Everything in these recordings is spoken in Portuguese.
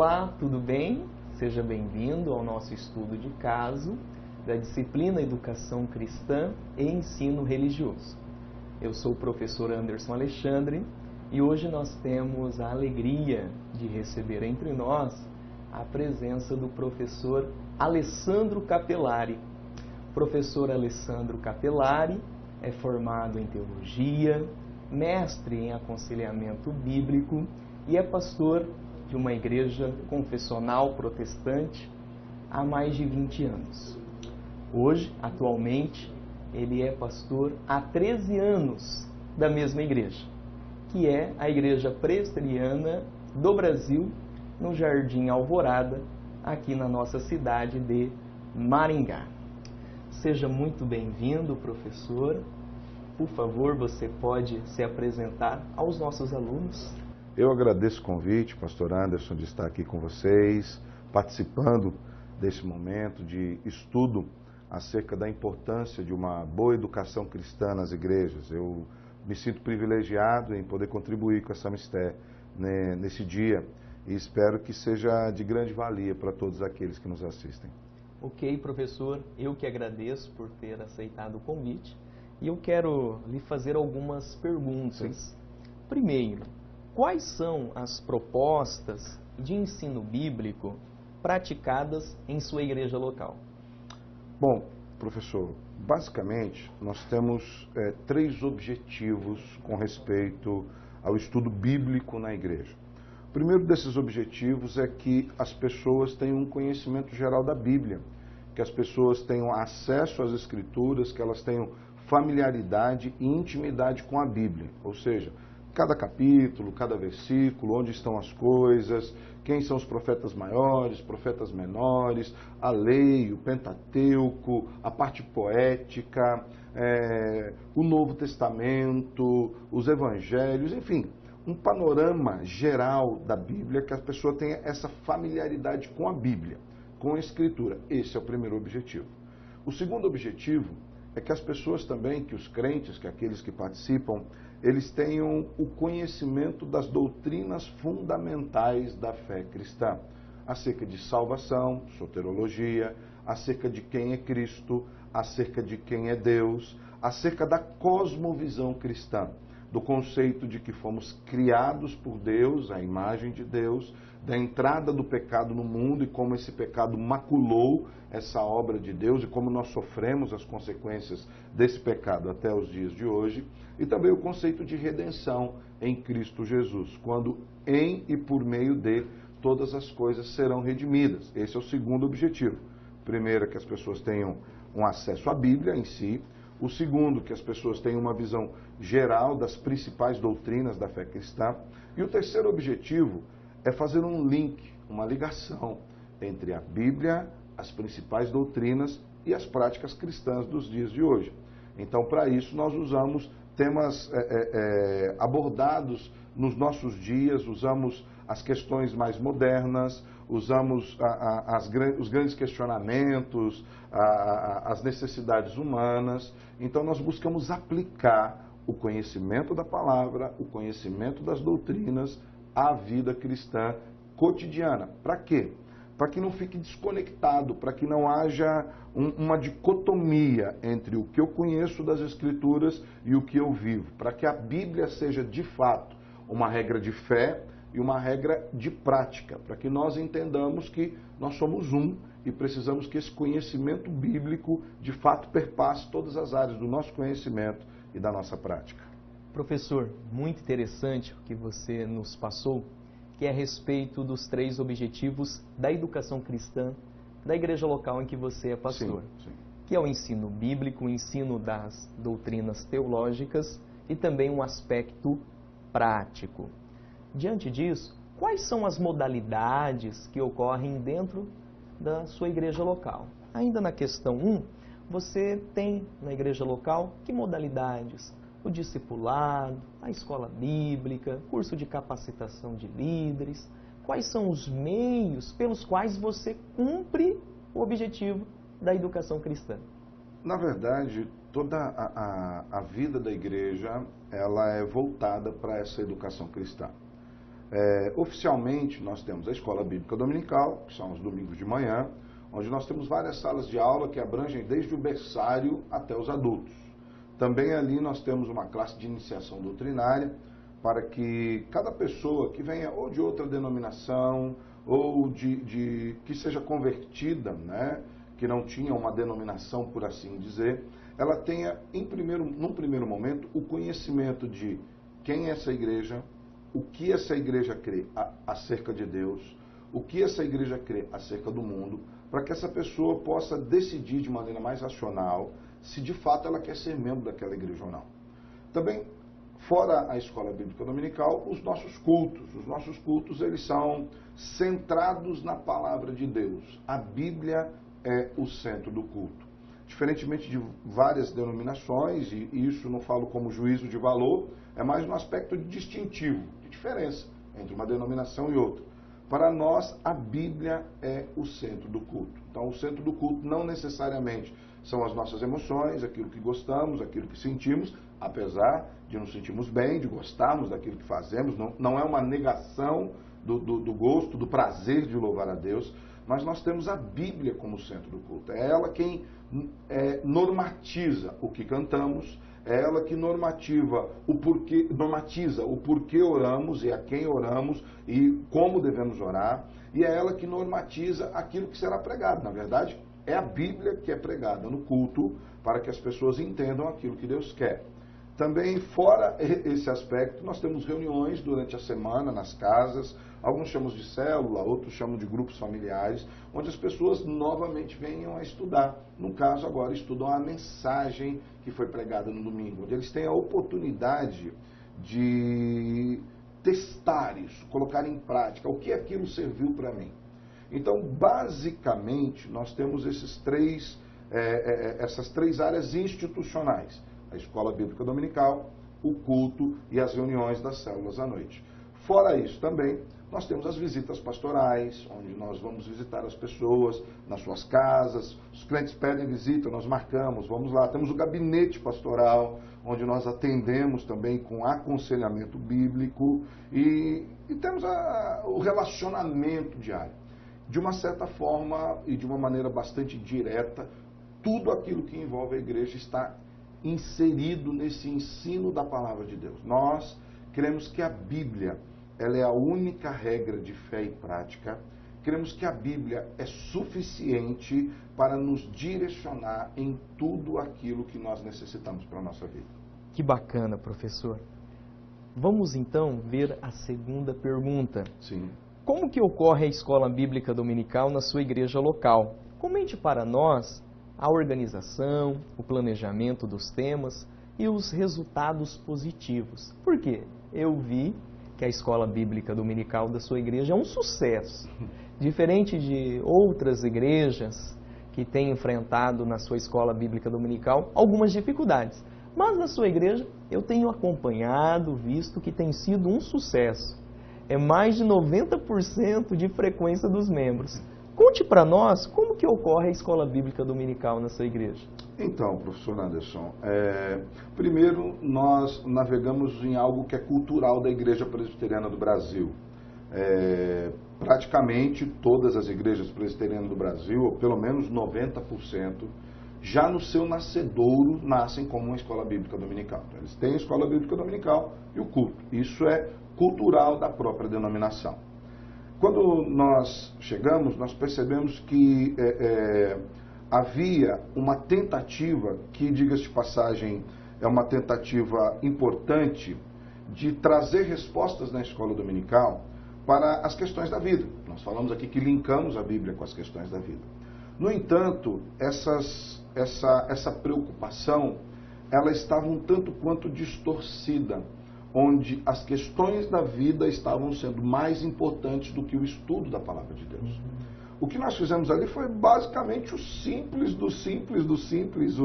Olá, tudo bem? Seja bem-vindo ao nosso estudo de caso da disciplina Educação Cristã e Ensino Religioso. Eu sou o professor Anderson Alexandre e hoje nós temos a alegria de receber entre nós a presença do professor Alessandro Capelari. O professor Alessandro Capelari é formado em teologia, mestre em aconselhamento bíblico e é pastor de uma igreja confessional protestante há mais de 20 anos. Hoje, atualmente, ele é pastor há 13 anos da mesma igreja, que é a Igreja Presbiteriana do Brasil, no Jardim Alvorada, aqui na nossa cidade de Maringá. Seja muito bem-vindo, professor. Por favor, você pode se apresentar aos nossos alunos? Eu agradeço o convite, pastor Anderson, de estar aqui com vocês, participando desse momento de estudo acerca da importância de uma boa educação cristã nas igrejas. Eu me sinto privilegiado em poder contribuir com essa mistério nesse dia e espero que seja de grande valia para todos aqueles que nos assistem. Ok, professor, eu que agradeço por ter aceitado o convite e eu quero lhe fazer algumas perguntas. Sim. Primeiro, quais são as propostas de ensino bíblico praticadas em sua igreja local? Bom, professor, basicamente nós temos 3 objetivos com respeito ao estudo bíblico na igreja. O primeiro desses objetivos é que as pessoas tenham um conhecimento geral da Bíblia, que as pessoas tenham acesso às Escrituras, que elas tenham familiaridade e intimidade com a Bíblia, ou seja, cada capítulo, cada versículo, onde estão as coisas, quem são os profetas maiores, profetas menores, a lei, o Pentateuco, a parte poética, o Novo Testamento, os Evangelhos, enfim, um panorama geral da Bíblia, que a pessoa tenha essa familiaridade com a Bíblia, com a Escritura. Esse é o primeiro objetivo. O segundo objetivo é que as pessoas também, que os crentes, que aqueles que participam, eles tenham o conhecimento das doutrinas fundamentais da fé cristã, acerca de salvação, soterologia, acerca de quem é Cristo, acerca de quem é Deus, acerca da cosmovisão cristã, do conceito de que fomos criados por Deus, a imagem de Deus, da entrada do pecado no mundo e como esse pecado maculou essa obra de Deus e como nós sofremos as consequências desse pecado até os dias de hoje, e também o conceito de redenção em Cristo Jesus, quando em e por meio de todas as coisas serão redimidas. Esse é o segundo objetivo. Primeiro, que as pessoas tenham um acesso à Bíblia em si. O segundo, que as pessoas tenham uma visão geral das principais doutrinas da fé cristã. E o terceiro objetivo é fazer um link, uma ligação entre a Bíblia, as principais doutrinas e as práticas cristãs dos dias de hoje. Então, para isso, nós usamos temas abordados nos nossos dias, usamos as questões mais modernas, usamos os grandes questionamentos, as necessidades humanas. Então, nós buscamos aplicar o conhecimento da palavra, o conhecimento das doutrinas à vida cristã cotidiana. Para quê? Para que não fique desconectado, para que não haja uma dicotomia entre o que eu conheço das Escrituras e o que eu vivo, para que a Bíblia seja de fato uma regra de fé e uma regra de prática, para que nós entendamos que nós somos um e precisamos que esse conhecimento bíblico de fato perpasse todas as áreas do nosso conhecimento e da nossa prática. Professor, muito interessante o que você nos passou, que é a respeito dos 3 objetivos da educação cristã da igreja local em que você é pastor. Sim. Que é o ensino bíblico, o ensino das doutrinas teológicas e também um aspecto prático. Diante disso, quais são as modalidades que ocorrem dentro da sua igreja local? Ainda na questão 1, você tem na igreja local que modalidades? O discipulado, a escola bíblica, curso de capacitação de líderes. Quais são os meios pelos quais você cumpre o objetivo da educação cristã? Na verdade, toda a vida da igreja ela é voltada para essa educação cristã. Oficialmente, nós temos a Escola Bíblica Dominical, que são os domingos de manhã, onde nós temos várias salas de aula que abrangem desde o berçário até os adultos. Também ali nós temos uma classe de iniciação doutrinária, para que cada pessoa que venha ou de outra denominação, ou que seja convertida, né, que não tinha uma denominação, por assim dizer, ela tenha, num primeiro momento, o conhecimento de quem é essa igreja, o que essa igreja crê acerca de Deus, o que essa igreja crê acerca do mundo, para que essa pessoa possa decidir de maneira mais racional se de fato ela quer ser membro daquela igreja ou não. Também, fora a Escola Bíblica Dominical, os nossos cultos. Os nossos cultos, eles são centrados na palavra de Deus. A Bíblia é o centro do culto. Diferentemente de várias denominações, e isso não falo como juízo de valor, é mais no aspecto distintivo, de diferença entre uma denominação e outra. Para nós, a Bíblia é o centro do culto. Então, o centro do culto não necessariamente são as nossas emoções, aquilo que gostamos, aquilo que sentimos, apesar de nos sentirmos bem, de gostarmos daquilo que fazemos, não é uma negação do gosto, do prazer de louvar a Deus, mas nós temos a Bíblia como centro do culto. É ela quem normatiza o que cantamos, é ela que normatiza o porquê oramos e a quem oramos e como devemos orar, e é ela que normatiza aquilo que será pregado. Na verdade, é a Bíblia que é pregada no culto para que as pessoas entendam aquilo que Deus quer. Também, fora esse aspecto, nós temos reuniões durante a semana nas casas, alguns chamam de célula, outros chamam de grupos familiares, onde as pessoas novamente venham a estudar. No caso, agora, estudam a mensagem que foi pregada no domingo, onde eles têm a oportunidade de testar isso, colocar em prática, o que aquilo serviu para mim. Então, basicamente, nós temos essas três áreas institucionais: a Escola Bíblica Dominical, o culto e as reuniões das células à noite. Fora isso também, nós temos as visitas pastorais, onde nós vamos visitar as pessoas nas suas casas, os clientes pedem visita, nós marcamos, vamos lá. Temos o gabinete pastoral, onde nós atendemos também com aconselhamento bíblico e temos o relacionamento diário. De uma certa forma e de uma maneira bastante direta, tudo aquilo que envolve a igreja está inserido nesse ensino da palavra de Deus. Nós cremos que a Bíblia, ela é a única regra de fé e prática. Cremos que a Bíblia é suficiente para nos direcionar em tudo aquilo que nós necessitamos para a nossa vida. Que bacana, professor. Vamos então ver a segunda pergunta. Sim. Como que ocorre a Escola Bíblica Dominical na sua igreja local? Comente para nós a organização, o planejamento dos temas e os resultados positivos. Por quê? Eu vi que a Escola Bíblica Dominical da sua igreja é um sucesso. Diferente de outras igrejas que têm enfrentado na sua Escola Bíblica Dominical algumas dificuldades. Mas na sua igreja eu tenho acompanhado, visto que tem sido um sucesso. É mais de 90% de frequência dos membros. Conte para nós como que ocorre a Escola Bíblica Dominical na sua igreja. Então, professor Anderson, primeiro nós navegamos em algo que é cultural da Igreja Presbiteriana do Brasil. Praticamente todas as igrejas presbiterianas do Brasil, ou pelo menos 90%, já no seu nascedouro nascem como uma escola bíblica dominical. Então, eles têm a escola bíblica dominical e o culto. Isso é cultural da própria denominação. Quando nós chegamos, nós percebemos que havia uma tentativa, que, diga-se de passagem, é uma tentativa importante, de trazer respostas na escola dominical para as questões da vida. Nós falamos aqui que linkamos a Bíblia com as questões da vida. No entanto, essa preocupação, ela estava um tanto quanto distorcida, onde as questões da vida estavam sendo mais importantes do que o estudo da palavra de Deus. O que nós fizemos ali foi basicamente o simples do simples do simples,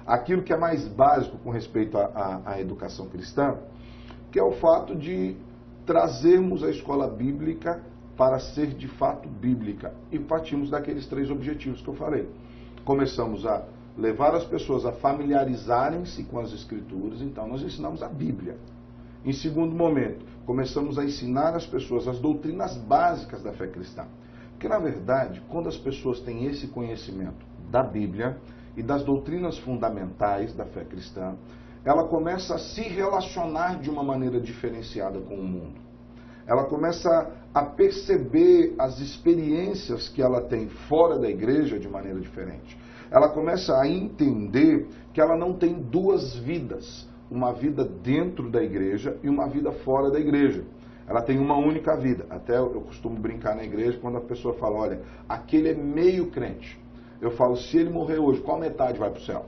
aquilo que é mais básico com respeito à educação cristã, que é o fato de trazermos a escola bíblica para ser de fato bíblica. E partimos daqueles 3 objetivos que eu falei. Começamos a levar as pessoas a familiarizarem-se com as Escrituras, então nós ensinamos a Bíblia. Em segundo momento, começamos a ensinar as pessoas as doutrinas básicas da fé cristã. Porque, na verdade, quando as pessoas têm esse conhecimento da Bíblia e das doutrinas fundamentais da fé cristã, ela começa a se relacionar de uma maneira diferenciada com o mundo. Ela começa a perceber as experiências que ela tem fora da igreja de maneira diferente. Ela começa a entender que ela não tem duas vidas, uma vida dentro da igreja e uma vida fora da igreja. Ela tem uma única vida. Até eu costumo brincar na igreja quando a pessoa fala, olha, aquele é meio crente. Eu falo, se ele morrer hoje, qual metade vai para o céu?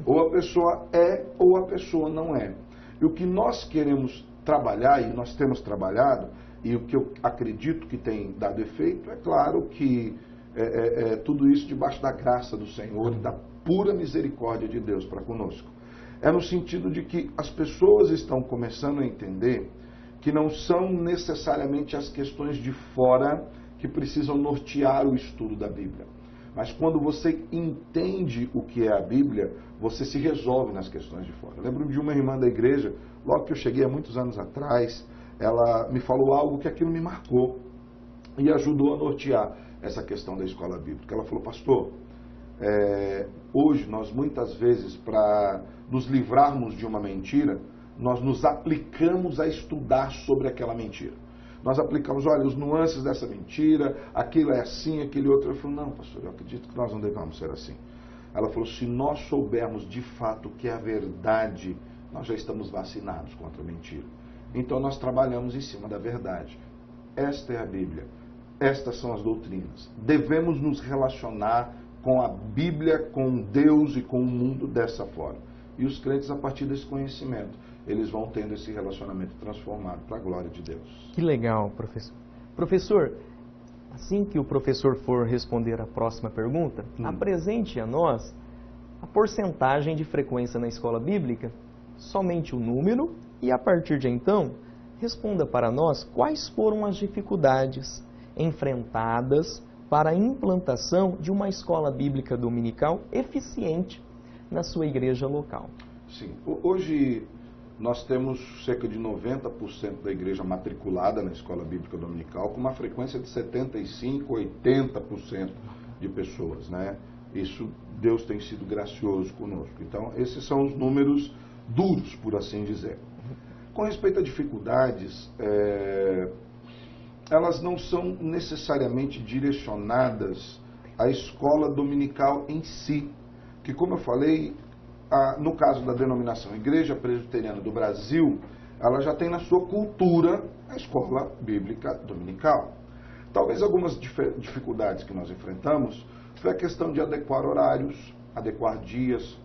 Ou a pessoa é ou a pessoa não é. E o que nós queremos trabalhar, e nós temos trabalhado, e o que eu acredito que tem dado efeito, é claro que tudo isso debaixo da graça do Senhor e da pura misericórdia de Deus para conosco. É no sentido de que as pessoas estão começando a entender que não são necessariamente as questões de fora que precisam nortear o estudo da Bíblia. Mas quando você entende o que é a Bíblia, você se resolve nas questões de fora. Eu lembro de uma irmã da igreja, logo que eu cheguei há muitos anos atrás, ela me falou algo que aquilo me marcou e ajudou a nortear essa questão da escola bíblica. Ela falou, pastor, hoje nós muitas vezes, para nos livrarmos de uma mentira, nós nos aplicamos a estudar sobre aquela mentira. Nós aplicamos, olha, os nuances dessa mentira, aquilo é assim, aquele outro. Eu falei, não, pastor, eu acredito que nós não devemos ser assim. Ela falou, se nós soubermos de fato que é a verdade, nós já estamos vacinados contra a mentira. Então nós trabalhamos em cima da verdade. Esta é a Bíblia. Estas são as doutrinas. Devemos nos relacionar com a Bíblia, com Deus e com o mundo dessa forma. E os crentes, a partir desse conhecimento, eles vão tendo esse relacionamento transformado para a glória de Deus. Que legal, professor. Professor, assim que o professor for responder a próxima pergunta, apresente a nós a porcentagem de frequência na escola bíblica, somente o número, e a partir de então, responda para nós quais foram as dificuldades enfrentadas para a implantação de uma escola bíblica dominical eficiente na sua igreja local. Sim, hoje nós temos cerca de 90% da igreja matriculada na escola bíblica dominical, com uma frequência de 75%, 80% de pessoas, né? Isso, Deus tem sido gracioso conosco. Então, esses são os números duros, por assim dizer. Com respeito a dificuldades, elas não são necessariamente direcionadas à escola dominical em si, que, como eu falei, no caso da denominação Igreja Presbiteriana do Brasil, ela já tem na sua cultura a escola bíblica dominical. Talvez algumas dificuldades que nós enfrentamos foi a questão de adequar horários, adequar dias.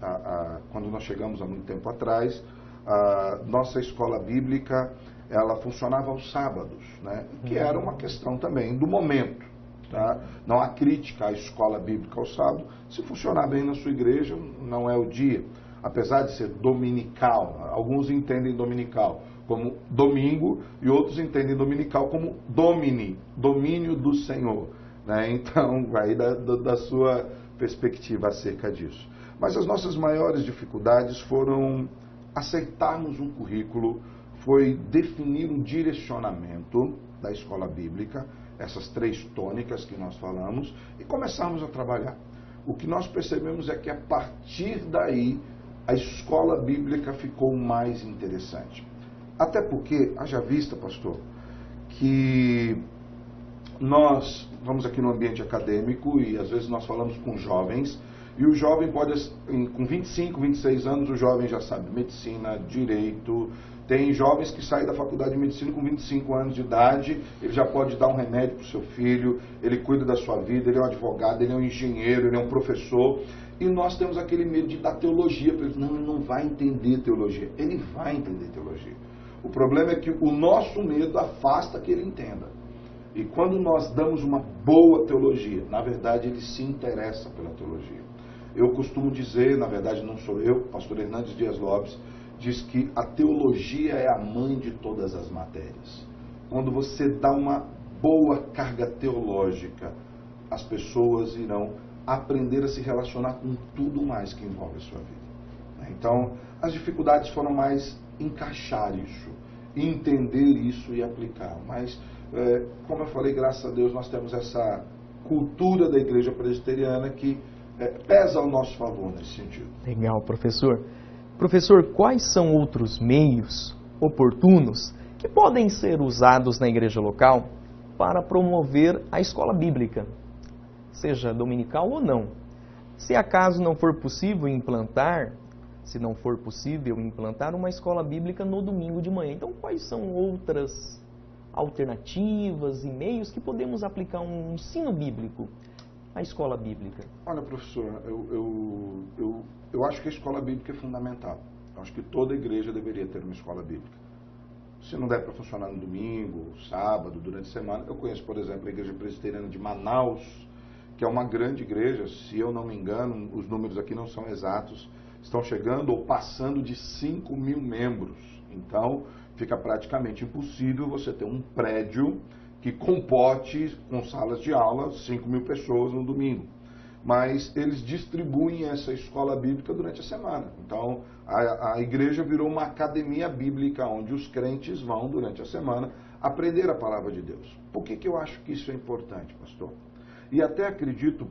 Quando nós chegamos há muito tempo atrás, a nossa escola bíblica ela funcionava aos sábados, né? Que era uma questão também do momento. Tá? Não há crítica à escola bíblica ao sábado. Se funcionar bem na sua igreja, não é o dia. Apesar de ser dominical, alguns entendem dominical como domingo e outros entendem dominical como domini, domínio do Senhor. Né? Então, vai da sua perspectiva acerca disso. Mas as nossas maiores dificuldades foram aceitarmos um currículo, foi definir um direcionamento da escola bíblica, essas três tônicas que nós falamos, e começarmos a trabalhar. O que nós percebemos é que a partir daí a escola bíblica ficou mais interessante. Até porque, haja vista, pastor, que nós vamos aqui no ambiente acadêmico e às vezes nós falamos com jovens, e o jovem pode, com 25, 26 anos, o jovem já sabe medicina, direito. Tem jovens que saem da faculdade de medicina com 25 anos de idade, ele já pode dar um remédio para o seu filho, ele cuida da sua vida, ele é um advogado, ele é um engenheiro, ele é um professor. E nós temos aquele medo de dar teologia para ele. Não, ele não vai entender teologia. Ele vai entender teologia. O problema é que o nosso medo afasta que ele entenda. E quando nós damos uma boa teologia, na verdade ele se interessa pela teologia. Eu costumo dizer, na verdade não sou eu, pastor Hernandes Dias Lopes, diz que a teologia é a mãe de todas as matérias. Quando você dá uma boa carga teológica, as pessoas irão aprender a se relacionar com tudo mais que envolve a sua vida. Então, as dificuldades foram mais encaixar isso. entender isso e aplicar. Mas, como eu falei, graças a Deus nós temos essa cultura da igreja presbiteriana que pesa ao nosso favor nesse sentido. Legal, professor. Professor, quais são outros meios oportunos que podem ser usados na igreja local para promover a escola bíblica, seja dominical ou não? Se acaso não for possível implantar uma escola bíblica no domingo de manhã, então quais são outras alternativas e meios que podemos aplicar um ensino bíblico à escola bíblica? Olha, professor, eu acho que a escola bíblica é fundamental. Eu acho que toda igreja deveria ter uma escola bíblica. Se não der para funcionar no domingo, sábado, durante a semana, eu conheço, por exemplo, a Igreja Presbiteriana de Manaus, que é uma grande igreja, se eu não me engano, os números aqui não são exatos, estão chegando ou passando de 5.000 membros. Então, fica praticamente impossível você ter um prédio que comporte, com salas de aula, 5.000 pessoas no domingo. Mas eles distribuem essa escola bíblica durante a semana. Então, a igreja virou uma academia bíblica, onde os crentes vão, durante a semana, aprender a palavra de Deus. Por que eu acho que isso é importante, pastor? E até acredito,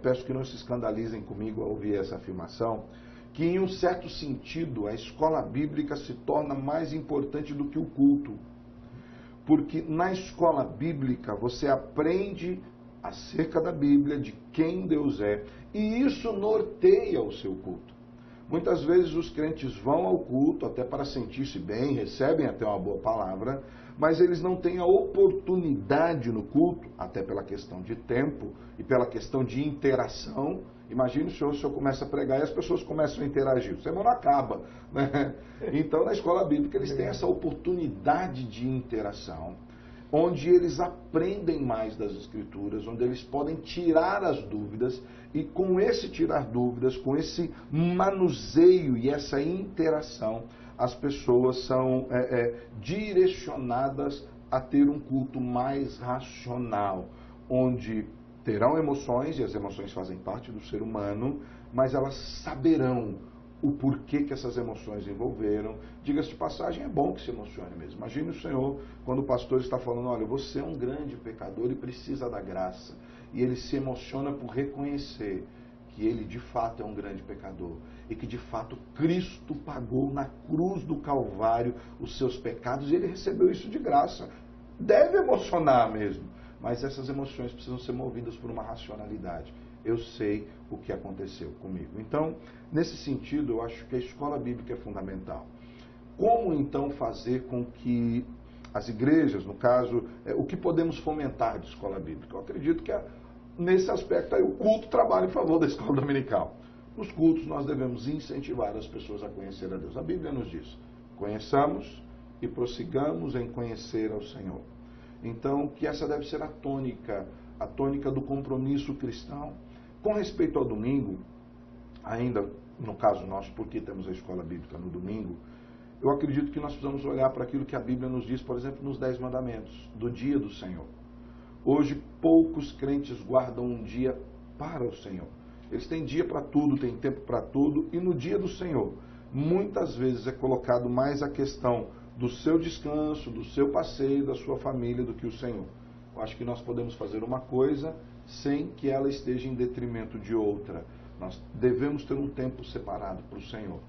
peço que não se escandalizem comigo ao ouvir essa afirmação, que em um certo sentido a escola bíblica se torna mais importante do que o culto. Porque na escola bíblica você aprende acerca da Bíblia, de quem Deus é, e isso norteia o seu culto. Muitas vezes os crentes vão ao culto até para sentir-se bem, recebem até uma boa palavra, mas eles não têm a oportunidade no culto, até pela questão de tempo e pela questão de interação. Imagine se o senhor começa a pregar e as pessoas começam a interagir. O sermão não acaba, né? Então, na escola bíblica, eles têm essa oportunidade de interação, onde eles aprendem mais das Escrituras, onde eles podem tirar as dúvidas, e com esse tirar dúvidas, com esse manuseio e essa interação, as pessoas são direcionadas a ter um culto mais racional, onde terão emoções, e as emoções fazem parte do ser humano, mas elas saberão o porquê que essas emoções envolveram. Diga-se de passagem, é bom que se emocione mesmo. Imagine o Senhor, quando o pastor está falando, olha, você é um grande pecador e precisa da graça. E ele se emociona por reconhecer que ele de fato é um grande pecador. E que de fato Cristo pagou na cruz do Calvário os seus pecados e ele recebeu isso de graça. Deve emocionar mesmo. Mas essas emoções precisam ser movidas por uma racionalidade. Eu sei o que aconteceu comigo. Então, nesse sentido, eu acho que a escola bíblica é fundamental. Como, então, fazer com que as igrejas, no caso, o que podemos fomentar de escola bíblica? Eu acredito que, nesse aspecto, aí, o culto trabalha em favor da escola dominical. Nos cultos, nós devemos incentivar as pessoas a conhecer a Deus. A Bíblia nos diz, conheçamos e prossigamos em conhecer ao Senhor. Então, que essa deve ser a tônica do compromisso cristão. Com respeito ao domingo, ainda no caso nosso, porque temos a escola bíblica no domingo, eu acredito que nós precisamos olhar para aquilo que a Bíblia nos diz, por exemplo, nos 10 mandamentos, do dia do Senhor. Hoje, poucos crentes guardam um dia para o Senhor. Eles têm dia para tudo, têm tempo para tudo, e no dia do Senhor, muitas vezes é colocado mais a questão do seu descanso, do seu passeio, da sua família, do que o Senhor. Eu acho que nós podemos fazer uma coisa sem que ela esteja em detrimento de outra. Nós devemos ter um tempo separado para o Senhor.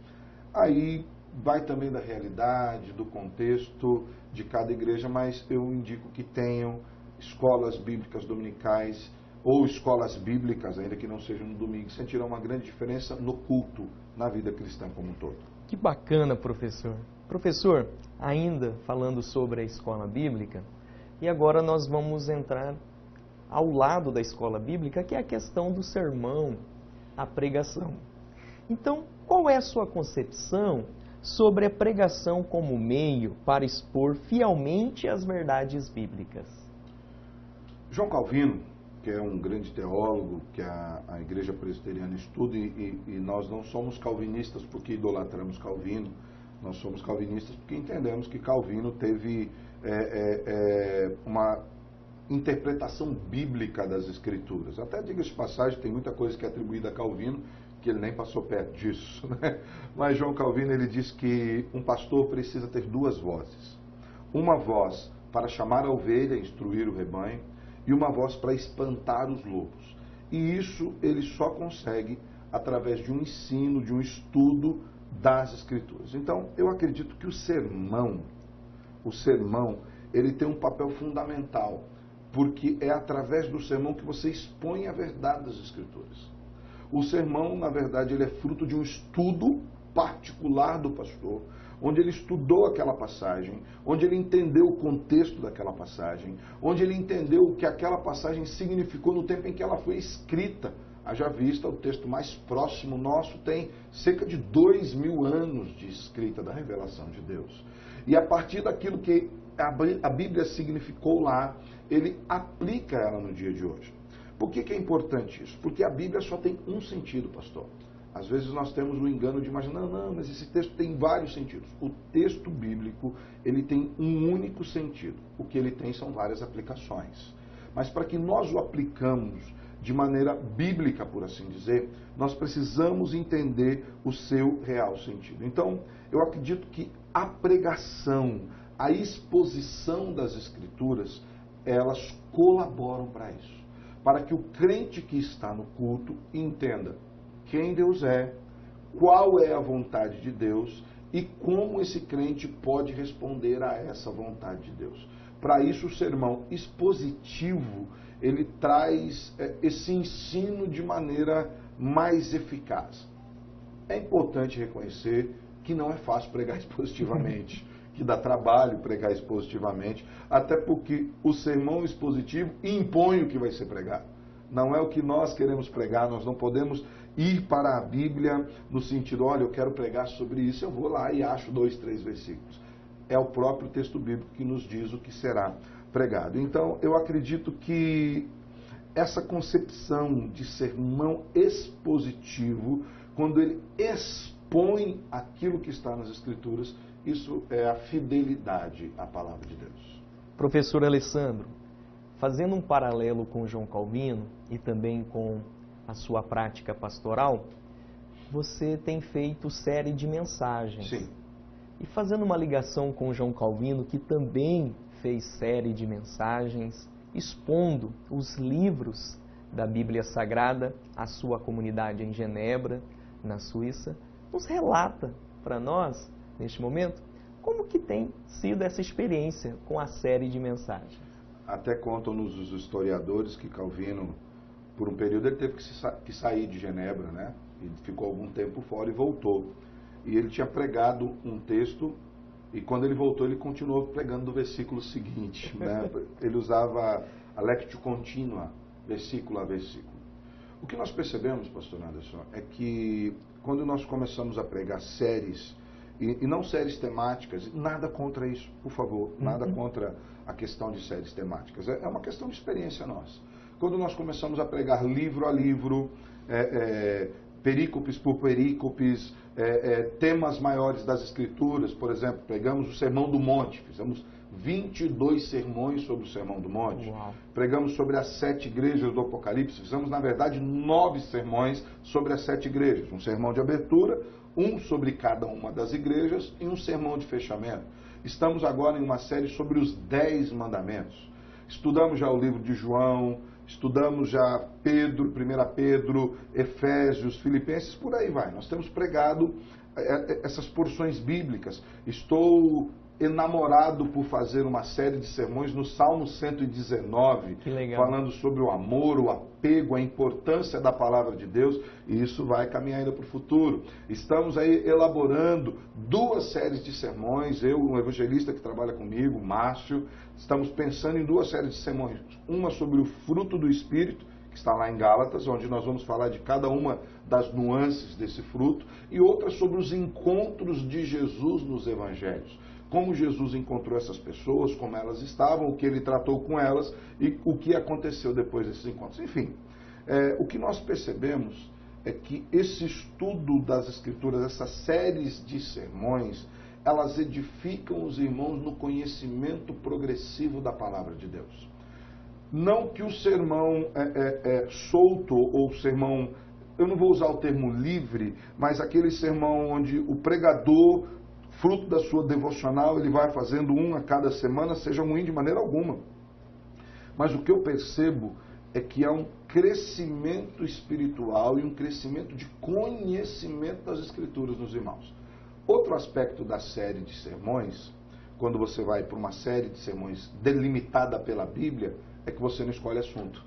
Aí vai também da realidade, do contexto de cada igreja, mas eu indico que tenham escolas bíblicas dominicais ou escolas bíblicas, ainda que não sejam no domingo, sentirão uma grande diferença no culto, na vida cristã como um todo. Que bacana, professor. Professor, ainda falando sobre a escola bíblica, e agora nós vamos entrar ao lado da escola bíblica, que é a questão do sermão, a pregação. Então, qual é a sua concepção sobre a pregação como meio para expor fielmente as verdades bíblicas? João Calvino, que é um grande teólogo que a Igreja Presbiteriana estuda, e nós não somos calvinistas porque idolatramos Calvino, nós somos calvinistas porque entendemos que Calvino teve uma interpretação bíblica das Escrituras. Até, diga-se de passagem, tem muita coisa que é atribuída a Calvino, que ele nem passou perto disso, né? Mas João Calvino, ele diz que um pastor precisa ter duas vozes. Uma voz para chamar a ovelha, instruir o rebanho, e uma voz para espantar os lobos. E isso ele só consegue através de um ensino, de um estudo das Escrituras. Então, eu acredito que o sermão, ele tem um papel fundamental, porque é através do sermão que você expõe a verdade das Escrituras. O sermão, na verdade, ele é fruto de um estudo particular do pastor, onde ele estudou aquela passagem, onde ele entendeu o contexto daquela passagem, onde ele entendeu o que aquela passagem significou no tempo em que ela foi escrita. Haja vista, o texto mais próximo nosso tem cerca de 2000 anos de escrita da revelação de Deus. E a partir daquilo que a Bíblia significou lá, ele aplica ela no dia de hoje. Por que é importante isso? Porque a Bíblia só tem um sentido, pastor. Às vezes nós temos o engano de imaginar, não, mas esse texto tem vários sentidos. O texto bíblico, ele tem um único sentido. O que ele tem são várias aplicações. Mas para que nós o aplicamos de maneira bíblica, por assim dizer, nós precisamos entender o seu real sentido. Então, eu acredito que a pregação, a exposição das Escrituras, elas colaboram para isso. Para que o crente que está no culto entenda quem Deus é, qual é a vontade de Deus e como esse crente pode responder a essa vontade de Deus. Para isso, o sermão expositivo, ele traz esse ensino de maneira mais eficaz. É importante reconhecer que não é fácil pregar expositivamente, que dá trabalho pregar expositivamente, até porque o sermão expositivo impõe o que vai ser pregado. Não é o que nós queremos pregar, nós não podemos ir para a Bíblia no sentido, olha, eu quero pregar sobre isso, eu vou lá e acho 2, 3 versículos. É o próprio texto bíblico que nos diz o que será pregado. Então, eu acredito que essa concepção de sermão expositivo, quando ele expõe aquilo que está nas Escrituras, isso é a fidelidade à palavra de Deus. Professor Alessandro, fazendo um paralelo com João Calvino e também com a sua prática pastoral, você tem feito série de mensagens. Sim. E fazendo uma ligação com João Calvino, que também fez série de mensagens, expondo os livros da Bíblia Sagrada à sua comunidade em Genebra, na Suíça, nos relata para nós, neste momento, como que tem sido essa experiência com a série de mensagens. Até contam-nos os historiadores que Calvino, por um período, ele teve que sair de Genebra, né? E ficou algum tempo fora e voltou. E ele tinha pregado um texto, e quando ele voltou, ele continuou pregando do versículo seguinte, né? Ele usava a lectio continua, versículo a versículo. O que nós percebemos, pastor Anderson, é que quando nós começamos a pregar séries, e não séries temáticas, nada contra isso, por favor, nada contra a questão de séries temáticas, é uma questão de experiência nossa. Quando nós começamos a pregar livro a livro, perícopes por perícopes, temas maiores das Escrituras, por exemplo, pregamos o Sermão do Monte, fizemos 22 sermões sobre o Sermão do Monte. Uau. Pregamos sobre as 7 igrejas do Apocalipse, fizemos, na verdade, 9 sermões sobre as 7 igrejas. Um sermão de abertura, um sobre cada uma das igrejas e um sermão de fechamento. Estamos agora em uma série sobre os 10 mandamentos. Estudamos já o livro de João, estudamos já Pedro, 1 Pedro, Efésios, Filipenses, por aí vai. Nós temos pregado essas porções bíblicas. Estou enamorado por fazer uma série de sermões no Salmo 119, falando sobre o amor, o apego, a importância da palavra de Deus, e isso vai caminhar ainda para o futuro. Estamos aí elaborando 2 séries de sermões, eu, um evangelista que trabalha comigo, Márcio, estamos pensando em 2 séries de sermões, uma sobre o fruto do Espírito, que está lá em Gálatas, onde nós vamos falar de cada uma das nuances desse fruto, e outra sobre os encontros de Jesus nos evangelhos. Como Jesus encontrou essas pessoas, como elas estavam, o que ele tratou com elas e o que aconteceu depois desses encontros. Enfim, o que nós percebemos é que esse estudo das Escrituras, essas séries de sermões, elas edificam os irmãos no conhecimento progressivo da palavra de Deus. Não que o sermão solto ou sermão, eu não vou usar o termo livre, mas aquele sermão onde o pregador, fruto da sua devocional, ele vai fazendo um a cada semana, seja ruim de maneira alguma. Mas o que eu percebo é que há um crescimento espiritual e um crescimento de conhecimento das Escrituras nos irmãos. Outro aspecto da série de sermões, quando você vai para uma série de sermões delimitada pela Bíblia, é que você não escolhe assunto.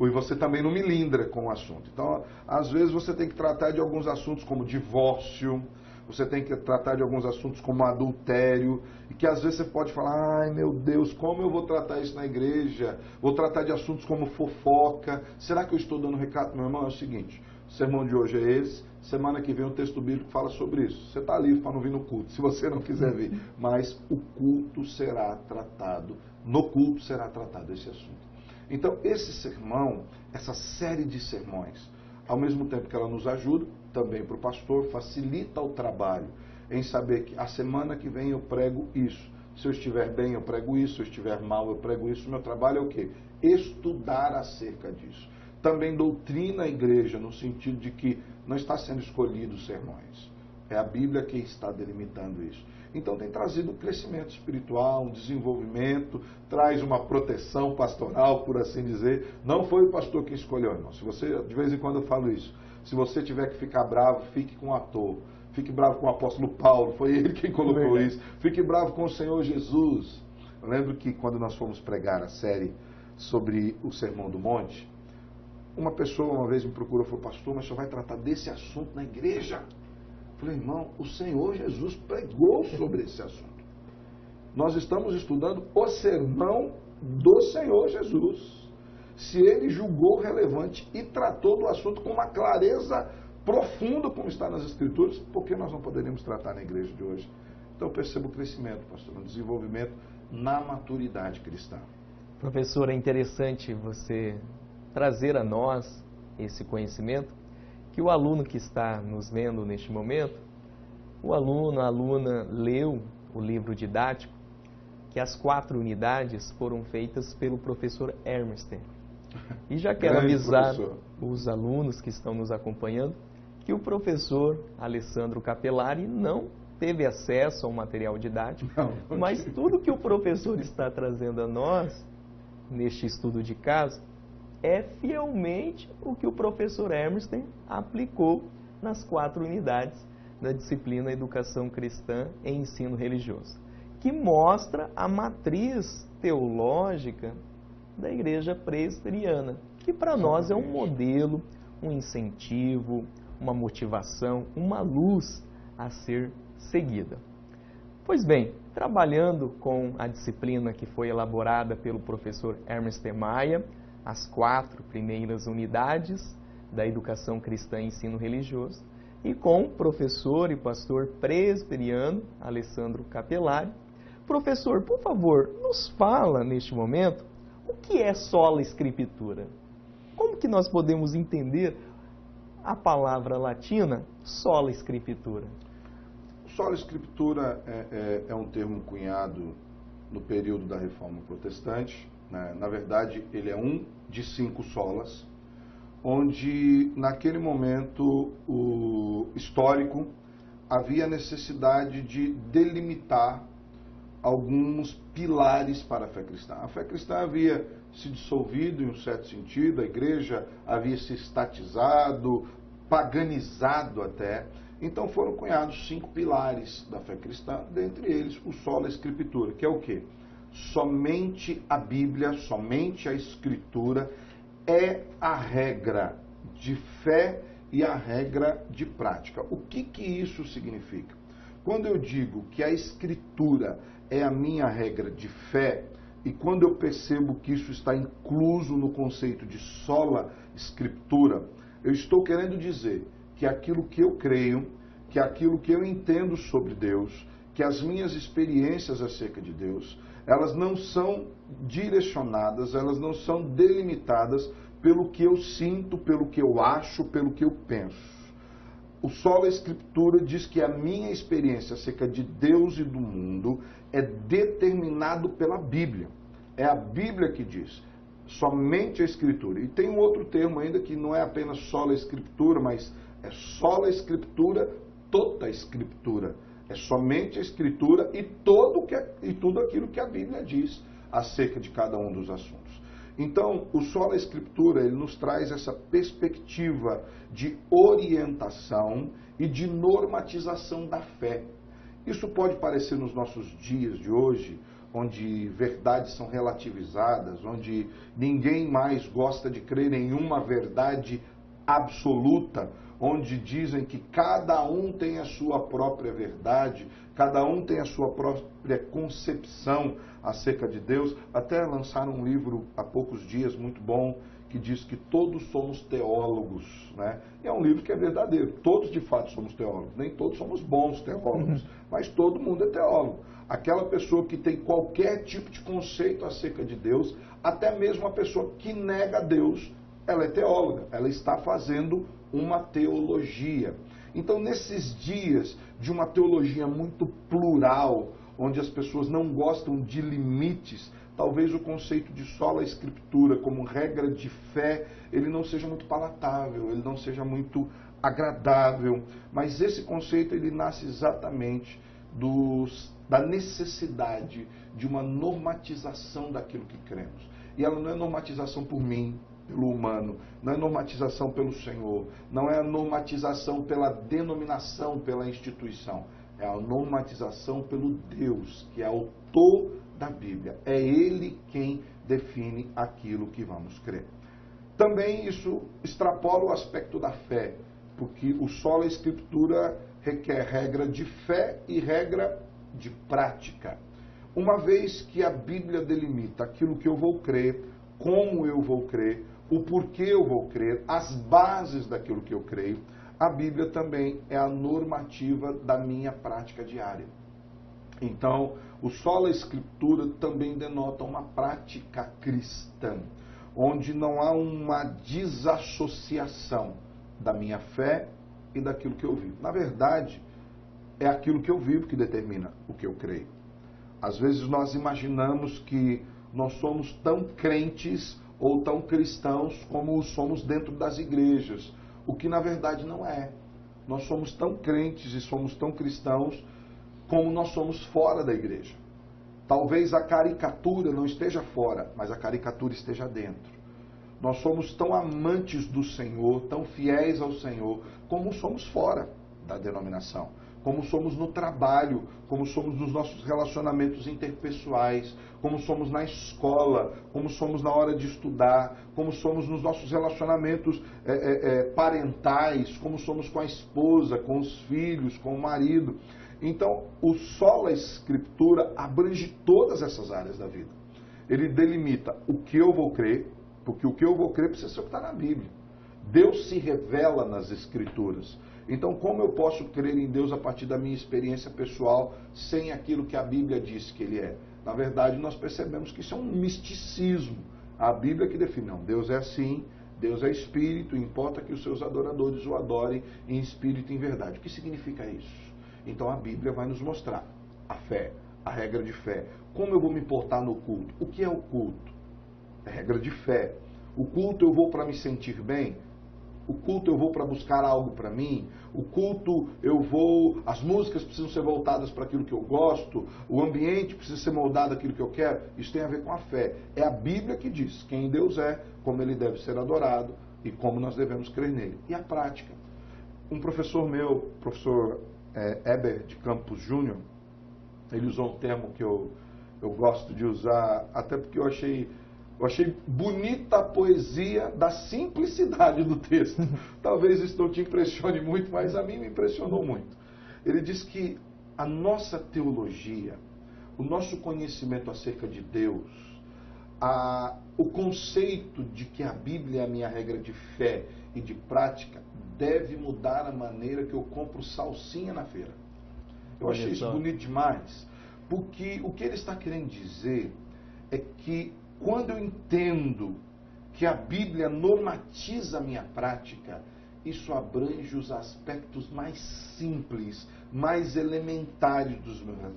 E você também não milindra com o assunto. Então, às vezes você tem que tratar de alguns assuntos como divórcio, você tem que tratar de alguns assuntos como adultério, e que às vezes você pode falar, ai meu Deus, como eu vou tratar isso na igreja? Vou tratar de assuntos como fofoca. Será que eu estou dando recado? Meu irmão, é o seguinte, o sermão de hoje é esse, semana que vem o texto bíblico fala sobre isso. Você está livre para não vir no culto, se você não quiser vir. Mas o culto será tratado, no culto será tratado esse assunto. Então, esse sermão, essa série de sermões, ao mesmo tempo que ela nos ajuda, também para o pastor, facilita o trabalho em saber que a semana que vem eu prego isso. Se eu estiver bem, eu prego isso. Se eu estiver mal, eu prego isso. O meu trabalho é o quê? Estudar acerca disso. Também doutrina a igreja, no sentido de que não está sendo escolhidos sermões. É a Bíblia que está delimitando isso. Então tem trazido um crescimento espiritual, um desenvolvimento, traz uma proteção pastoral, por assim dizer. Não foi o pastor que escolheu, irmão. Se você, de vez em quando eu falo isso, se você tiver que ficar bravo, fique com o ator. Fique bravo com o apóstolo Paulo, foi ele quem colocou isso. Fique bravo com o Senhor Jesus. Eu lembro que quando nós fomos pregar a série sobre o Sermão do Monte, uma pessoa uma vez me procurou e falou, pastor, mas o senhor vai tratar desse assunto na igreja? Eu falei, irmão, o Senhor Jesus pregou sobre esse assunto. Nós estamos estudando o sermão do Senhor Jesus. Se ele julgou relevante e tratou do assunto com uma clareza profunda, como está nas Escrituras, por que nós não poderíamos tratar na igreja de hoje? Então eu percebo o crescimento, pastor, um desenvolvimento na maturidade cristã. Professor, é interessante você trazer a nós esse conhecimento, que o aluno que está nos vendo neste momento, o aluno, a aluna leu o livro didático, que as 4 unidades foram feitas pelo professor Hermester. E já quero avisar os alunos que estão nos acompanhando que o professor Alessandro Capelari não teve acesso ao material didático, mas tudo que o professor está trazendo a nós, neste estudo de caso, é fielmente o que o professor Hermester aplicou nas 4 unidades da disciplina Educação Cristã e Ensino Religioso, que mostra a matriz teológica da igreja presbiteriana, que para nós é um modelo, um incentivo, uma motivação, uma luz a ser seguida. Pois bem, trabalhando com a disciplina que foi elaborada pelo professor Hermester Maia, as 4 primeiras unidades da Educação Cristã e Ensino Religioso, e com o professor e pastor presbiteriano Alessandro Capelari. Professor, por favor, nos fala neste momento o que é sola escritura. Como que nós podemos entender a palavra latina sola escritura? Sola escritura é um termo cunhado no período da Reforma Protestante. Na verdade, ele é um de 5 solas, onde naquele momento histórico havia necessidade de delimitar alguns pilares para a fé cristã. A fé cristã havia se dissolvido em um certo sentido, a igreja havia se estatizado, paganizado até. Então foram cunhados 5 pilares da fé cristã, dentre eles o sola escritura, que é o quê? Somente a Bíblia, somente a Escritura é a regra de fé e a regra de prática. O que isso significa? Quando eu digo que a Escritura é a minha regra de fé, e quando eu percebo que isso está incluso no conceito de sola escritura, eu estou querendo dizer que aquilo que eu creio, que aquilo que eu entendo sobre Deus, que as minhas experiências acerca de Deus, elas não são direcionadas, elas não são delimitadas pelo que eu sinto, pelo que eu acho, pelo que eu penso. O sola escritura diz que a minha experiência acerca de Deus e do mundo é determinado pela Bíblia. É a Bíblia que diz. Somente a Escritura. E tem um outro termo ainda que não é apenas sola Escritura, mas é sola Escritura, toda a Escritura. É somente a Escritura e tudo aquilo que a Bíblia diz acerca de cada um dos assuntos. Então, o sola Escritura, ele nos traz essa perspectiva de orientação e de normatização da fé. Isso pode parecer nos nossos dias de hoje, onde verdades são relativizadas, onde ninguém mais gosta de crer em uma verdade absoluta, onde dizem que cada um tem a sua própria verdade, cada um tem a sua própria concepção acerca de Deus. Até lançaram um livro há poucos dias muito bom, que diz que todos somos teólogos, né? E é um livro que é verdadeiro, todos de fato somos teólogos, nem todos somos bons teólogos, mas todo mundo é teólogo. Aquela pessoa que tem qualquer tipo de conceito acerca de Deus, até mesmo a pessoa que nega Deus, ela é teóloga, ela está fazendo uma teologia. Então, nesses dias de uma teologia muito plural, onde as pessoas não gostam de limites, talvez o conceito de sola Escritura como regra de fé, ele não seja muito palatável, ele não seja muito agradável, mas esse conceito ele nasce exatamente da necessidade de uma normatização daquilo que cremos. E ela não é normatização por mim, pelo humano, não é normatização pelo Senhor, não é a normatização pela denominação, pela instituição, é a normatização pelo Deus, que é autor da Bíblia. É Ele quem define aquilo que vamos crer. Também isso extrapola o aspecto da fé, porque o sola Escritura requer regra de fé e regra de prática. Uma vez que a Bíblia delimita aquilo que eu vou crer, como eu vou crer, o porquê eu vou crer, as bases daquilo que eu creio, a Bíblia também é a normativa da minha prática diária. Então, o sola Escritura também denota uma prática cristã, onde não há uma desassociação da minha fé e daquilo que eu vivo. Na verdade, é aquilo que eu vivo que determina o que eu creio. Às vezes nós imaginamos que nós somos tão crentes ou tão cristãos como somos dentro das igrejas, o que na verdade não é. Nós somos tão crentes e somos tão cristãos como nós somos fora da igreja. Talvez a caricatura não esteja fora, mas a caricatura esteja dentro. Nós somos tão amantes do Senhor, tão fiéis ao Senhor, como somos fora da denominação, como somos no trabalho, como somos nos nossos relacionamentos interpessoais, como somos na escola, como somos na hora de estudar, como somos nos nossos relacionamentos parentais, como somos com a esposa, com os filhos, com o marido. Então, o sola Escritura abrange todas essas áreas da vida. Ele delimita o que eu vou crer, porque o que eu vou crer precisa ser o que está na Bíblia. Deus se revela nas Escrituras. Então, como eu posso crer em Deus a partir da minha experiência pessoal, sem aquilo que a Bíblia diz que Ele é? Na verdade, nós percebemos que isso é um misticismo. A Bíblia que define, não, Deus é assim, Deus é Espírito, importa que os seus adoradores o adorem em Espírito e em verdade. O que significa isso? Então, a Bíblia vai nos mostrar a fé, a regra de fé. Como eu vou me portar no culto? O que é o culto? É regra de fé. O culto eu vou para me sentir bem? O culto eu vou para buscar algo para mim? O culto eu vou... As músicas precisam ser voltadas para aquilo que eu gosto? O ambiente precisa ser moldado àquilo que eu quero? Isso tem a ver com a fé. É a Bíblia que diz quem Deus é, como Ele deve ser adorado e como nós devemos crer nele. E a prática? Um professor meu, professor Heber de Campos Júnior, ele usou um termo que eu gosto de usar, até porque eu achei bonita a poesia da simplicidade do texto. Talvez isso não te impressione muito, mas a mim me impressionou muito. Ele diz que a nossa teologia, o nosso conhecimento acerca de Deus, o conceito de que a Bíblia é a minha regra de fé e de prática, deve mudar a maneira que eu compro salsinha na feira. Eu achei isso bonito demais, porque o que ele está querendo dizer é que quando eu entendo que a Bíblia normatiza a minha prática, isso abrange os aspectos mais simples, mais elementares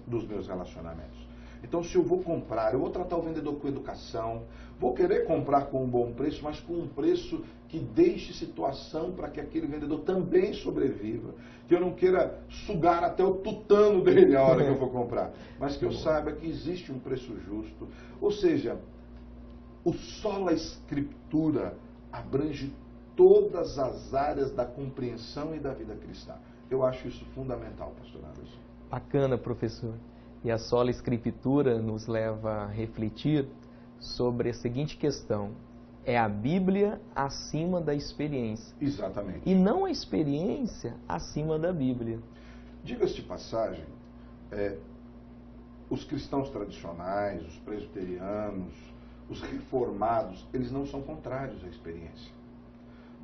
dos meus relacionamentos. Então, se eu vou comprar, eu vou tratar o vendedor com educação, vou querer comprar com um bom preço, mas com um preço que deixe situação para que aquele vendedor também sobreviva. Que eu não queira sugar até o tutano dele a hora que eu for comprar, mas que eu saiba que existe um preço justo. Ou seja, o sola escritura abrange todas as áreas da compreensão e da vida cristã. Eu acho isso fundamental, pastor Anderson. Bacana, professor. E a sola escritura nos leva a refletir sobre a seguinte questão: é a Bíblia acima da experiência. Exatamente. E não a experiência acima da Bíblia. Diga-se de passagem, os cristãos tradicionais, os presbiterianos, os reformados, eles não são contrários à experiência.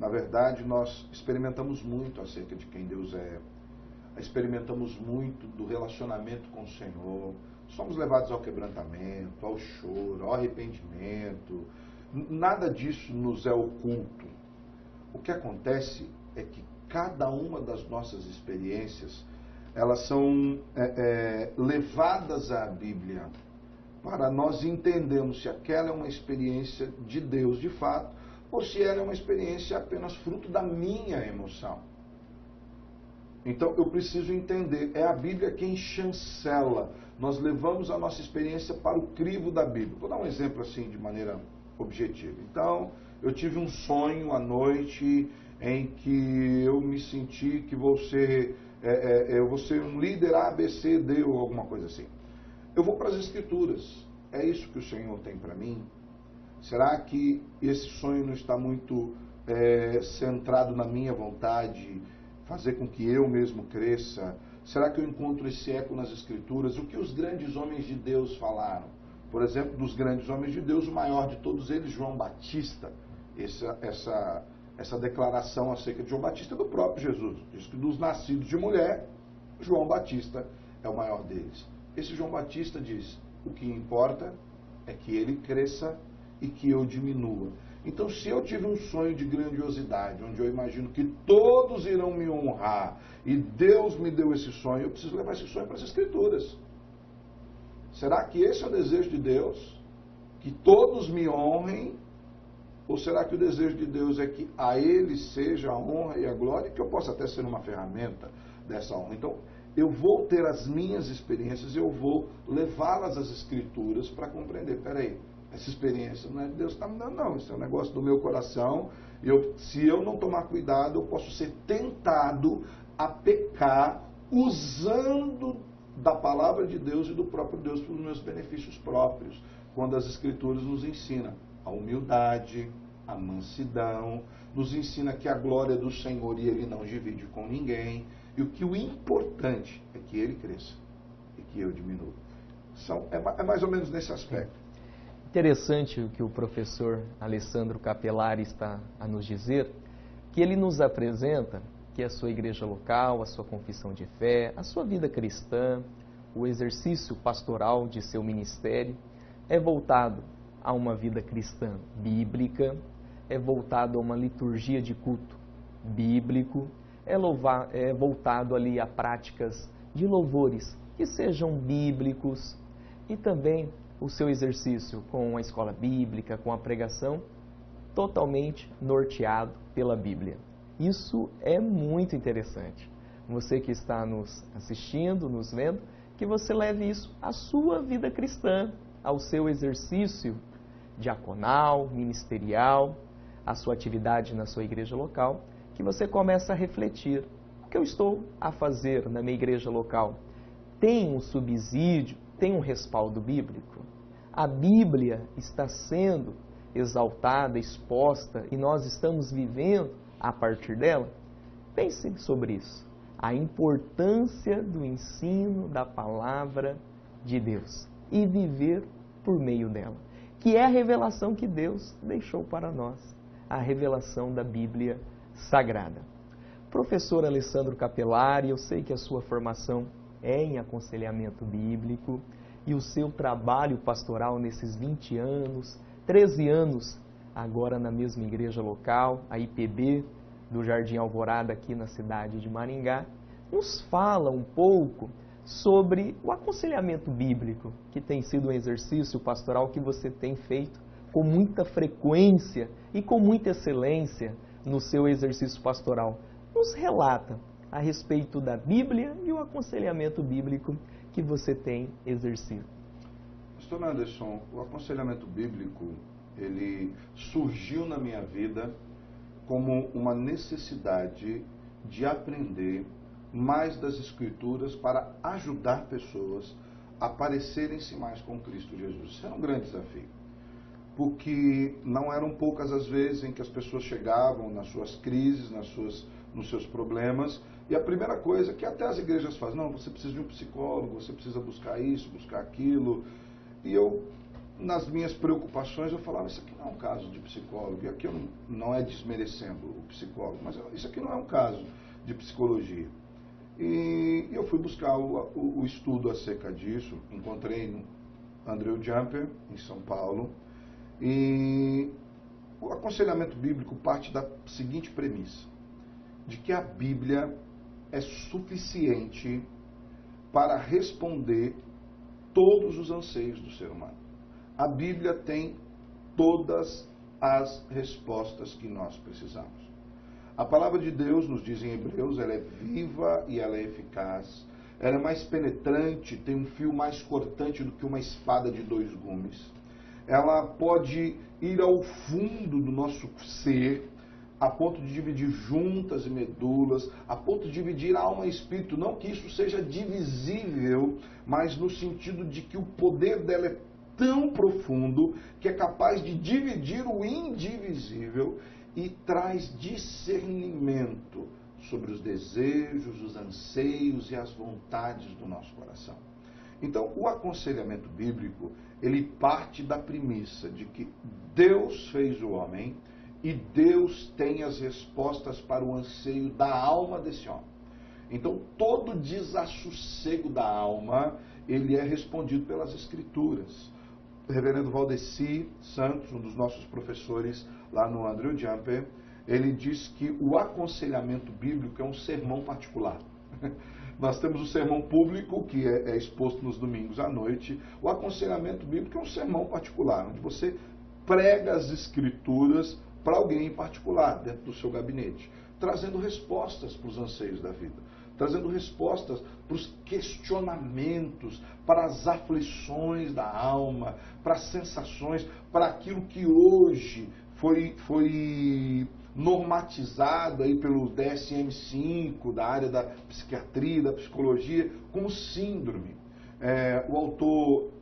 Na verdade, nós experimentamos muito acerca de quem Deus é, experimentamos muito do relacionamento com o Senhor, somos levados ao quebrantamento, ao choro, ao arrependimento. Nada disso nos é oculto. O que acontece é que cada uma das nossas experiências, elas são levadas à Bíblia para nós entendermos se aquela é uma experiência de Deus de fato ou se ela é uma experiência apenas fruto da minha emoção. Então eu preciso entender, é a Bíblia quem chancela. Nós levamos a nossa experiência para o crivo da Bíblia. Vou dar um exemplo assim de maneira objetiva. Então, eu tive um sonho à noite em que eu me senti que eu vou ser um líder A, B, C, D ou alguma coisa assim. Eu vou para as Escrituras. É isso que o Senhor tem para mim? Será que esse sonho não está muito centrado na minha vontade, fazer com que eu mesmo cresça? Será que eu encontro esse eco nas Escrituras? O que os grandes homens de Deus falaram? Por exemplo, dos grandes homens de Deus, o maior de todos eles, João Batista. Essa declaração acerca de João Batista é do próprio Jesus. Diz que dos nascidos de mulher, João Batista é o maior deles. Esse João Batista diz, o que importa é que ele cresça e que eu diminua. Então, se eu tive um sonho de grandiosidade, onde eu imagino que todos irão me honrar, e Deus me deu esse sonho, eu preciso levar esse sonho para as Escrituras. Será que esse é o desejo de Deus? Que todos me honrem? Ou será que o desejo de Deus é que a Ele seja a honra e a glória, e que eu possa até ser uma ferramenta dessa honra? Então, eu vou ter as minhas experiências, eu vou levá-las às Escrituras para compreender. Peraí, essa experiência não é de Deus que está me dando, não. Isso é um negócio do meu coração. Se eu não tomar cuidado, eu posso ser tentado a pecar usando da palavra de Deus e do próprio Deus para os meus benefícios próprios. Quando as Escrituras nos ensinam a humildade, a mansidão, nos ensina que a glória do Senhor e Ele não divide com ninguém. E que o importante é que Ele cresça e que eu diminua. É mais ou menos nesse aspecto. Interessante o que o professor Alessandro Capelari está a nos dizer, que ele nos apresenta que a sua igreja local, a sua confissão de fé, a sua vida cristã, o exercício pastoral de seu ministério é voltado a uma vida cristã bíblica, é voltado a uma liturgia de culto bíblico, é voltado ali a práticas de louvores que sejam bíblicos e também o seu exercício com a escola bíblica, com a pregação, totalmente norteado pela Bíblia. Isso é muito interessante. Você que está nos assistindo, nos vendo, que você leve isso à sua vida cristã, ao seu exercício diaconal, ministerial, à sua atividade na sua igreja local, que você comece a refletir. O que eu estou a fazer na minha igreja local? Tem um subsídio? Tem um respaldo bíblico? A Bíblia está sendo exaltada, exposta, e nós estamos vivendo a partir dela? Pense sobre isso. A importância do ensino da palavra de Deus e viver por meio dela, que é a revelação que Deus deixou para nós, a revelação da Bíblia Sagrada. Professor Alessandro Capelari, eu sei que a sua formação é em aconselhamento bíblico e o seu trabalho pastoral nesses 20 anos, 13 anos agora na mesma igreja local, a IPB do Jardim Alvorada aqui na cidade de Maringá, nos fala um pouco sobre o aconselhamento bíblico, que tem sido um exercício pastoral que você tem feito com muita frequência e com muita excelência no seu exercício pastoral. Nos relata a respeito da Bíblia e o aconselhamento bíblico que você tem exercido. Pastor Anderson, o aconselhamento bíblico, ele surgiu na minha vida como uma necessidade de aprender mais das Escrituras para ajudar pessoas a parecerem-se mais com Cristo Jesus. Isso era um grande desafio, porque não eram poucas as vezes em que as pessoas chegavam nas suas crises, nos seus problemas, e a primeira coisa que até as igrejas fazem, não, você precisa de um psicólogo, você precisa buscar isso, buscar aquilo, e eu, nas minhas preocupações, eu falava, isso aqui não é um caso de psicólogo, e aqui não é desmerecendo o psicólogo, mas isso aqui não é um caso de psicologia. E eu fui buscar o estudo acerca disso, encontrei no Andrew Jumper, em São Paulo, e o aconselhamento bíblico parte da seguinte premissa, de que a Bíblia é suficiente para responder todos os anseios do ser humano. A Bíblia tem todas as respostas que nós precisamos. A palavra de Deus, nos diz em Hebreus, ela é viva e ela é eficaz. Ela é mais penetrante, tem um fio mais cortante do que uma espada de 2 gumes. Ela pode ir ao fundo do nosso ser, a ponto de dividir juntas e medulas, a ponto de dividir alma e espírito. Não que isso seja divisível, mas no sentido de que o poder dela é tão profundo que é capaz de dividir o indivisível e traz discernimento sobre os desejos, os anseios e as vontades do nosso coração. Então, o aconselhamento bíblico, ele parte da premissa de que Deus fez o homem e Deus tem as respostas para o anseio da alma desse homem. Então, todo desassossego da alma, ele é respondido pelas Escrituras. O reverendo Valdeci Santos, um dos nossos professores lá no Andrew Jumper, ele diz que o aconselhamento bíblico é um sermão particular. Nós temos o sermão público, que é exposto nos domingos à noite. O aconselhamento bíblico é um sermão particular, onde você prega as Escrituras para alguém em particular, dentro do seu gabinete, trazendo respostas para os anseios da vida, trazendo respostas para os questionamentos, para as aflições da alma, para as sensações, para aquilo que hoje foi normatizado aí pelo DSM-5, da área da psiquiatria, da psicologia, como síndrome.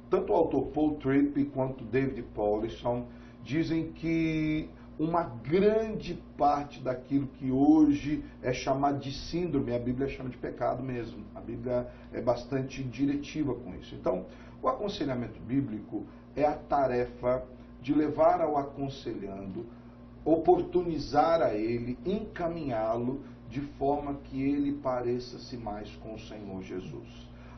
Tanto o autor Paul Tripp quanto David Powlison dizem que uma grande parte daquilo que hoje é chamado de síndrome, a Bíblia chama de pecado mesmo. A Bíblia é bastante diretiva com isso. Então, o aconselhamento bíblico é a tarefa de levar ao aconselhando, oportunizar a ele, encaminhá-lo de forma que ele pareça-se mais com o Senhor Jesus.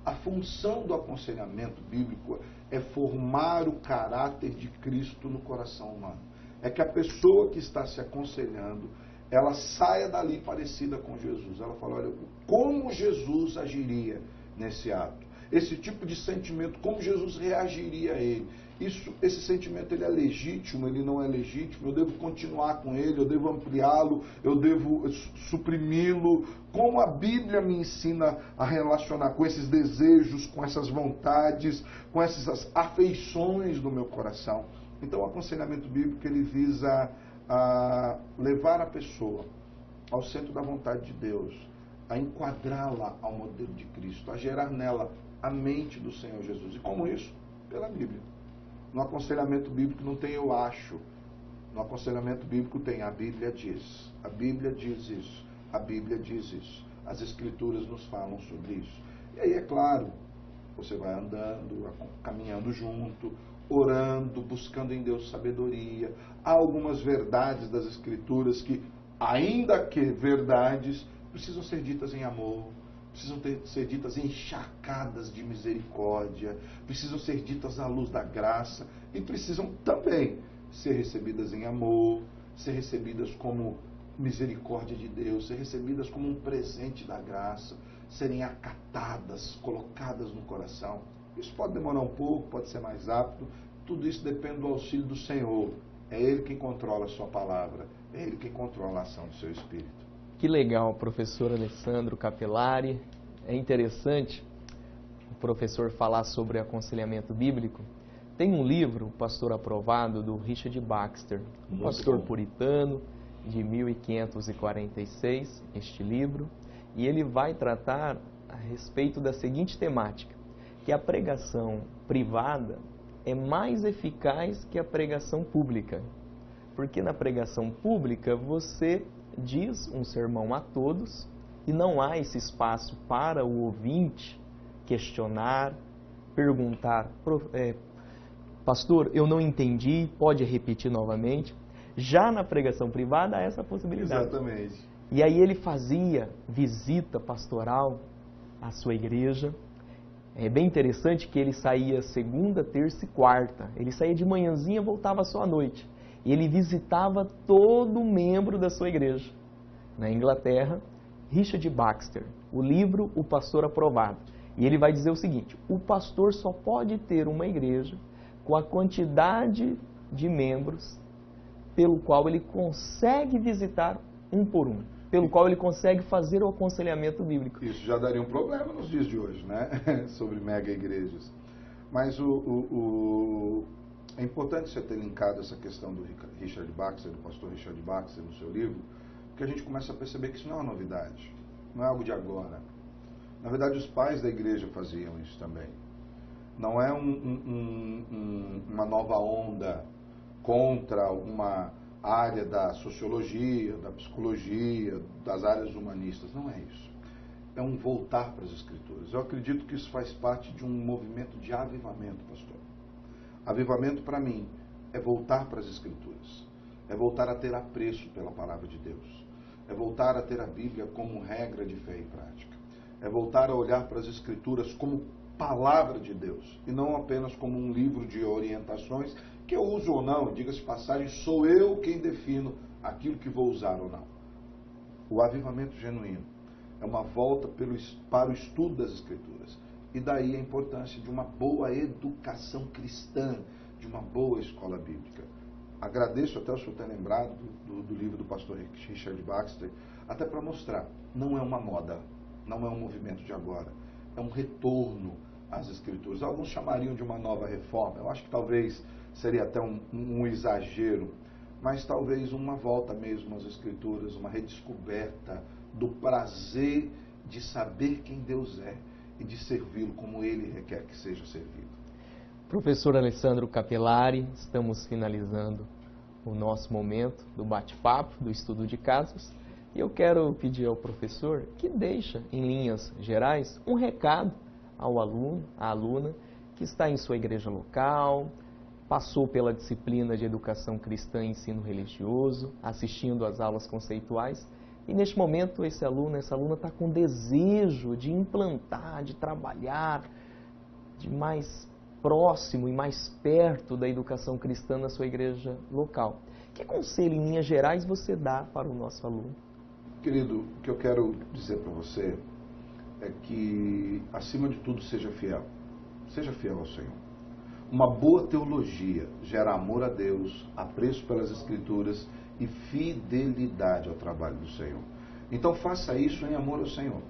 A função do aconselhamento bíblico é formar o caráter de Cristo no coração humano. É que a pessoa que está se aconselhando, ela saia dali parecida com Jesus. Ela fala, olha, como Jesus agiria nesse ato? Esse tipo de sentimento, como Jesus reagiria a ele? Esse sentimento, ele é legítimo, ele não é legítimo? Eu devo continuar com ele, eu devo ampliá-lo, eu devo suprimi-lo? Como a Bíblia me ensina a relacionar com esses desejos, com essas vontades, com essas afeições do meu coração? Então, o aconselhamento bíblico, ele visa levar a pessoa ao centro da vontade de Deus, a enquadrá-la ao modelo de Cristo, a gerar nela a mente do Senhor Jesus. E como isso? Pela Bíblia. No aconselhamento bíblico não tem eu acho. No aconselhamento bíblico tem a Bíblia diz. A Bíblia diz isso. A Bíblia diz isso. As Escrituras nos falam sobre isso. E aí, é claro, você vai andando, caminhando junto, orando, buscando em Deus sabedoria. Há algumas verdades das Escrituras que, ainda que verdades, precisam ser ditas em amor, precisam ser ditas encharcadas de misericórdia, precisam ser ditas à luz da graça e precisam também ser recebidas em amor, ser recebidas como misericórdia de Deus, ser recebidas como um presente da graça, serem acatadas, colocadas no coração. Isso pode demorar um pouco, pode ser mais rápido, tudo isso depende do auxílio do Senhor. É Ele quem controla a sua palavra, é Ele quem controla a ação do seu Espírito. Que legal, professor Alessandro Capelari. É interessante o professor falar sobre aconselhamento bíblico. Tem um livro, O Pastor Aprovado, do Richard Baxter, um pastor puritano de 1546, este livro, e ele vai tratar a respeito da seguinte temática, que a pregação privada é mais eficaz que a pregação pública. Porque na pregação pública você diz um sermão a todos e não há esse espaço para o ouvinte questionar, perguntar, pastor, eu não entendi, pode repetir novamente. Já na pregação privada há essa possibilidade. Exatamente. E aí ele fazia visita pastoral à sua igreja. É bem interessante que ele saía segunda, terça e quarta. Ele saía de manhãzinha e voltava só à noite. E ele visitava todo membro da sua igreja. Na Inglaterra, Richard Baxter, o livro O Pastor Aprovado. E ele vai dizer o seguinte: o pastor só pode ter uma igreja com a quantidade de membros pelo qual ele consegue visitar um por um, pelo qual ele consegue fazer o aconselhamento bíblico. Isso já daria um problema nos dias de hoje, né? Sobre mega igrejas. Mas é importante você ter linkado essa questão do Richard Baxter, do pastor Richard Baxter, no seu livro, porque a gente começa a perceber que isso não é uma novidade, não é algo de agora. Na verdade, os pais da igreja faziam isso também. Não é uma nova onda contra uma área da sociologia, da psicologia, das áreas humanistas. Não é isso. É um voltar para as Escrituras. Eu acredito que isso faz parte de um movimento de avivamento, pastor. Avivamento, para mim, é voltar para as Escrituras. É voltar a ter apreço pela palavra de Deus. É voltar a ter a Bíblia como regra de fé e prática. É voltar a olhar para as Escrituras como palavra de Deus e não apenas como um livro de orientações que eu uso ou não, diga-se de passagem, sou eu quem defino aquilo que vou usar ou não. O avivamento genuíno é uma volta para o estudo das Escrituras. E daí a importância de uma boa educação cristã, de uma boa escola bíblica. Agradeço até o senhor ter lembrado do livro do pastor Richard Baxter, até para mostrar, não é uma moda, não é um movimento de agora, é um retorno às Escrituras. Alguns chamariam de uma nova reforma, eu acho que talvez seria até um exagero, mas talvez uma volta mesmo às Escrituras, uma redescoberta do prazer de saber quem Deus é e de servi-lo como Ele requer que seja servido. Professor Alessandro Capelari, estamos finalizando o nosso momento do bate-papo, do estudo de casos, e eu quero pedir ao professor que deixe, em linhas gerais, um recado ao aluno, à aluna, que está em sua igreja local, passou pela disciplina de educação cristã e ensino religioso, assistindo às aulas conceituais, e neste momento esse aluno, essa aluna está com desejo de implantar, de trabalhar, de mais próximo e mais perto da educação cristã na sua igreja local. Que conselho, em linhas gerais, você dá para o nosso aluno? Querido, o que eu quero dizer para você é que, acima de tudo, seja fiel. Seja fiel ao Senhor. Uma boa teologia gera amor a Deus, apreço pelas Escrituras e fidelidade ao trabalho do Senhor. Então faça isso em amor ao Senhor.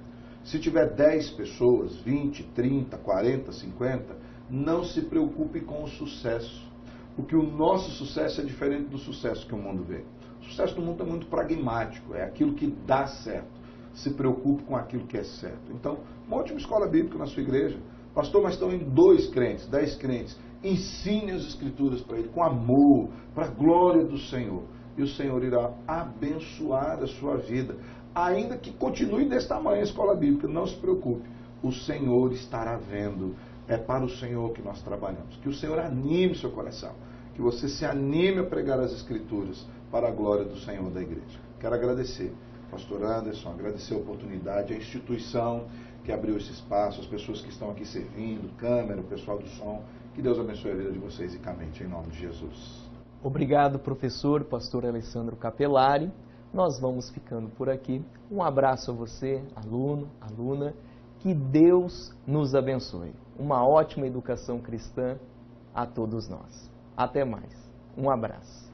Se tiver 10 pessoas, 20, 30, 40, 50, não se preocupe com o sucesso. Porque o nosso sucesso é diferente do sucesso que o mundo vê. O sucesso do mundo é muito pragmático, é aquilo que dá certo. Se preocupe com aquilo que é certo. Então, monte uma escola bíblica na sua igreja. Pastor, mas estão em 2 crentes, 10 crentes. Ensine as Escrituras para ele com amor, para a glória do Senhor. E o Senhor irá abençoar a sua vida. Ainda que continue desse tamanho a escola bíblica, não se preocupe. O Senhor estará vendo. É para o Senhor que nós trabalhamos. Que o Senhor anime seu coração. Que você se anime a pregar as Escrituras para a glória do Senhor da igreja. Quero agradecer, pastor Anderson, agradecer a oportunidade, a instituição que abriu esse espaço, as pessoas que estão aqui servindo, câmera, o pessoal do som. Que Deus abençoe a vida de vocês ricamente, em nome de Jesus. Obrigado, professor, pastor Alessandro Capelari. Nós vamos ficando por aqui. Um abraço a você, aluno, aluna, Que Deus nos abençoe. Uma ótima educação cristã a todos nós. Até mais. Um abraço.